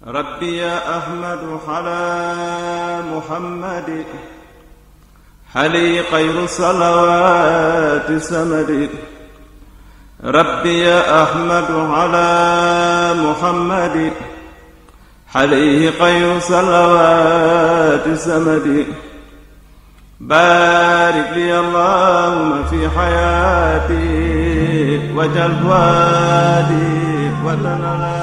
ربي يا أحمد على محمد حلي خير صلوات سمد. ربي يا أحمد على محمد حليه خير صلوات سمد. بارك لي اللهم في حياتي وجل وادي وتنالي.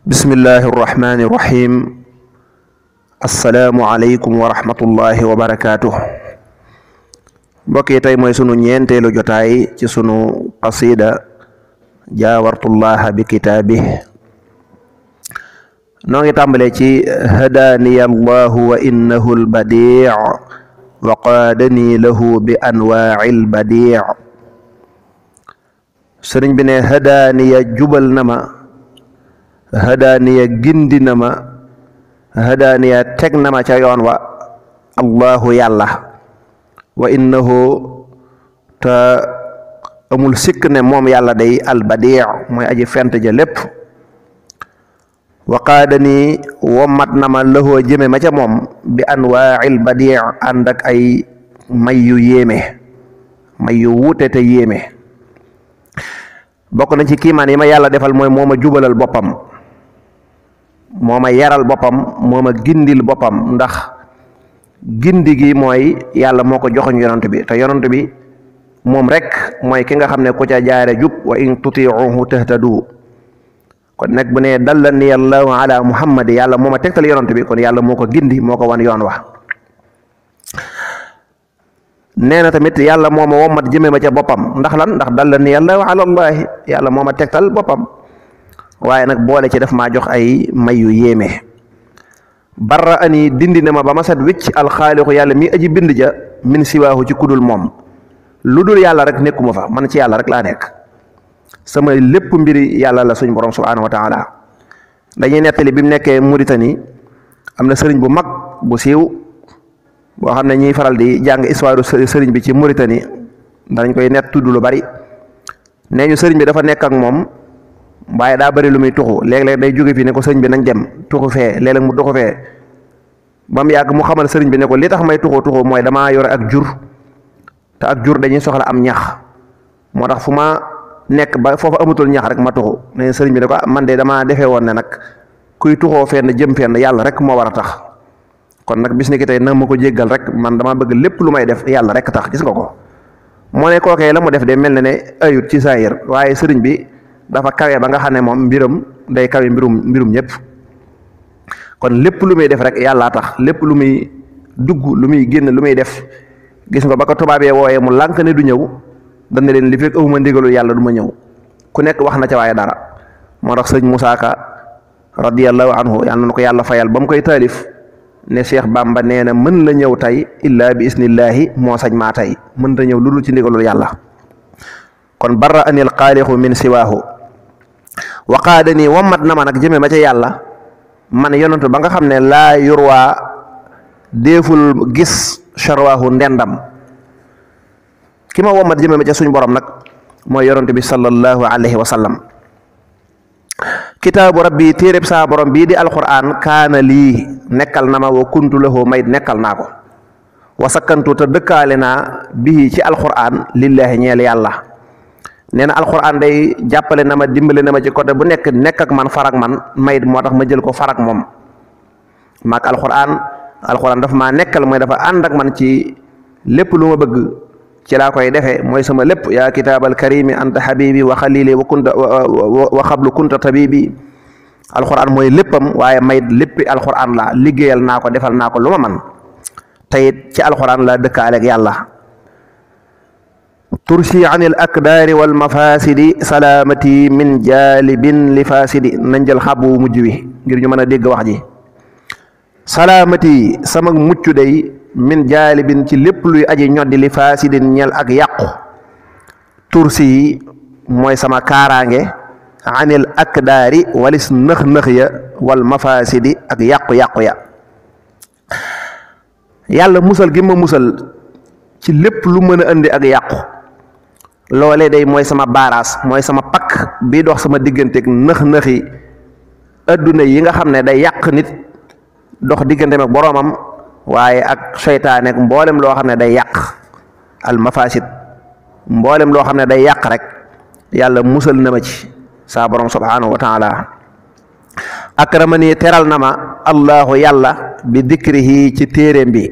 بسم الله الرحمن الرحيم. السلام عليكم ورحمة الله وبركاته. mbokk yi tey mooy sunu ñeenteelu jotaay ci sunu qasida jaawartullaha bi kitaabih. noo ngi tàmbalee ci hadaaniya allahu wa innahu albadii wa qaadani lahu bi anwaa'il badii. sëriñ bi ne hadaaniya jubal na ma, hadaaniya gindi na ma, hadaaniya teg na ma ca yoon wa allahu yàlla. wa innahu te amul sikk ne moom yàlla day albadii mooy aji fent ja lépp. wa qaadani wommat na ma lahoo jëme ma ca moom bi anwaa'il badii ànd ak ay may yu yéeme, may yu wuute te yéeme. bokk na ci kiimaan yi ma yàlla defal mooy moo ma jubalal boppam, moo ma yaral boppam, moo ma gindil boppam. ndax gindi gi mooy yàlla moo ko joxoñ yonent bi, te yonent bi moom rek mooy ki nga xam ne ku ca jaare jub. wa in tutiuhu tahtadu. kon nag bu ne dallani allahu ala muhammad, yàlla moo ma tegtal yonent bi, kon yàlla moo ko gindi, moo ko wan yoon wa. nee na tamit yàlla moo ma wommat jëme ma ca boppam. ndax lan? ndax dallani allahu ala allahi, yàlla moo ma tegtal boppam, waaye nag boole ci def maa jox ay may yu yéeme. barra ani dindi na ma ba ma set wicc alxaaliqu yàlla mi aji bind ja min siwaahu ci kudul moom. lu dul yàlla rek nekkuma fa, man ci yàlla rek laa nekk. sama lépp mbiri yàlla la suñ borom subhaanahu wa taala. dañuy nettali bi mu nekkee Mauritanie am na sëriñ bu mag bu siiw boo xam ne ñuy faral di jàng histoire sëriñ bi ci Mauritanie danañ koy nett tudd lu bari. nee ñu sëriñ bi dafa nekk ak moom, waaye daa bari lu muy tuxu. léeg-léeg day jóge fii ne ko sëriñ bi nañ dem tuxu fee, léeg-léeg mu tuxu fee ba mu yàgg mu xamal sëriñ bi ne ko li tax may tuxu mooy damaa yore ak jur, te ak jur dañuy soxla am ñax. moo tax fu ma nekk ba foofu amatul ñax rek ma tuxu. ne sëriñ bi ne ko man de damaa defee woon ne nag kuy tuxoo fenn jëm fenn yàlla rek moo war a tax. kon nag bis ni ki tey na ma ko jéggal rek, man dama bëgg lépp lu may def yàlla rek tax. gis nga ko, moo ne kookee la mu def de mel na ne ayut ci saayir, waaye sëriñ bi dafa kawe ba nga xam ne moom mbiram day kawe mbirum ñëpp. kon lépp lu muy def rek yàllaa tax. lépp lu muy dugg, lu muy génn, lu muy def. gis nga ba ko tubaabee wooyee mu lànk ne du ñëw, dana leen li fekk awuma ndigalu yàlla du ma ñëw. ku nekk wax na ca waaye dara. moo tax sëñ Musaa Ka radiyallahu anhu yàlla na ko yàlla fayal ba mu koy taalif ne Cheikh Bamba nee na mën la ñëw tey illaa bi isnillaahi, moo sañ maa tey mën ta ñëw lu dul ci ndigalul yàlla. kon barra anil xaaliqu min siwaahu wa qaadani wammat na ma nag jëme ma ca yàlla. man yonantu ba nga xam ne laa yurwaa déeful gis sharwaahu ndendam. ki ma wammat jëme ma ca suñ borom nag mooy yonantu bi sallallahu alayhi wa sallam. kitaabu rabbi téeréb saa borom bii di alquran kaana lii nekkal na ma wa kuntu lahu may nekkal naa ko. wa sakkantu te dëkkaale naa bii ci alquran lillaahi ñeel yàlla. nee na alquran day jàppale na ma, dimbale na ma ci côté bu nekk ak man, farak man mayit moo tax ma jël ko farak moom. maag alquran dafa maa nekkal, mooy dafa ànd ak man ci lépp lu ma bëgg ci laa koy defee. mooy sama lépp. yaa kitaabal karimi anta habibi wa xalili wa xablu kunta tabibi. alquran mooy léppam, waaye mayit léppi alquran la liggéeyal naa ko, defal naa ko lu ma man. teyit ci alquran la dëkkaaleeg yàlla. tursi anil akdaari wal mafasidi salaamati min jaalibin li fasidi. nañ jël xabu mujj wi ngir ñu mën a dégg wax ji. salaamati sama mucc day min jaalibin ci lépp luy aji ñoddi li fasidin ñel ak yàqu. tursi mooy sama kaaraange anil akdaari walis nëx-nëx ya wal mafasidi ak yàqu-yàqu ya. yàlla musal gi ma musal ci lépp lu mën a indi ak yàqu loolee day mooy sama baaraas mooy sama pakk bii dox sama digganteeg nëx-nëxi adduna yi nga xam ne day yàq nit dox digganteem ak boroomam waaye ak seytaane ak mboolem loo xam ne day yàq al mafasid mboolem loo xam ne day yàq rek yàlla musal na ma ci saa borom subhanahu wa taala akramani teral na ma allahu yàlla bi dikrihi ci téeréem bi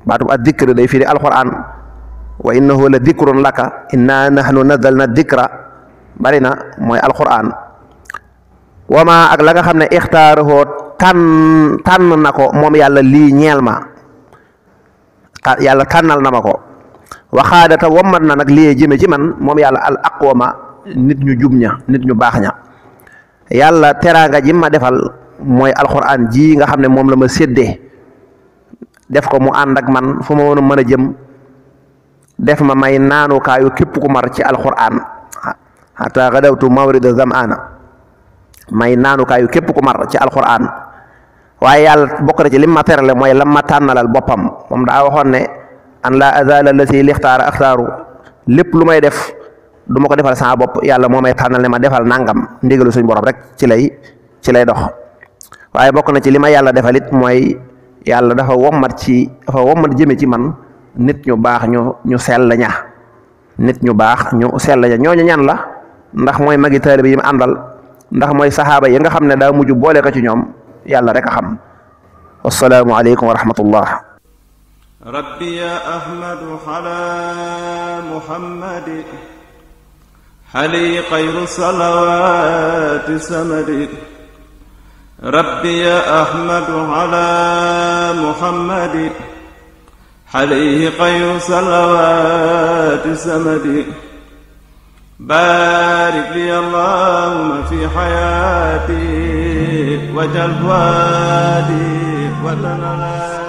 baatub ad dikr day firi alquran wa innahu la dikrun laka inna nahnu nazzalna dikra bari na mooy alquran wama ak la nga xam ne ixtaarahoo tànn na ko moom yàlla lii ñeel ma yàlla tànnal na ma ko waxaadata wommat na nag lii jëme ci man moom yàlla al aqwama nit ñu jub ña nit ñu baax ña yàlla teraanga ji ma defal mooy alxuraan ji nga xam ne moom la ma séddee def ko mu ànd ak man fu ma woon mën a jëm def ma may naanukaayu képp ku mar ci alxuraan hatta gadawtu mawrida zam'ana may naanukaayu képp ku mar ci alxuraan waaye yàlla bokk na ci lim ma terale mooy lam ma tànnalal boppam moom daa waxoon ne an la azala lati lixtaara axtaaru lépp lu may def du ma ko defal sama bopp yàlla moo may tànnal ne ma defal nangam ndigalu suñ borom rek ci lay dox waaye bokk na ci li ma yàlla defal it mooy yàlla dafa wommat jëme ci man nit ñu baax ñu sell ña nit ñu baax ñu sell ña ñooñu ñan la ndax mooy magi taalibe yi mu àndal ndax mooy saxaaba yi nga xam ne daa mujj boole ko ci ñoom yàlla rek a xam wassalaamu aleykum wa rahmatullah rabbi ya ahmadu ala muhammadi xali xayru salawaati samadi rabbi ya ahmadu ala muhammadi xali xayru salawaati samadi baarik li allahumma fi xayaati wajal waadi wa tanala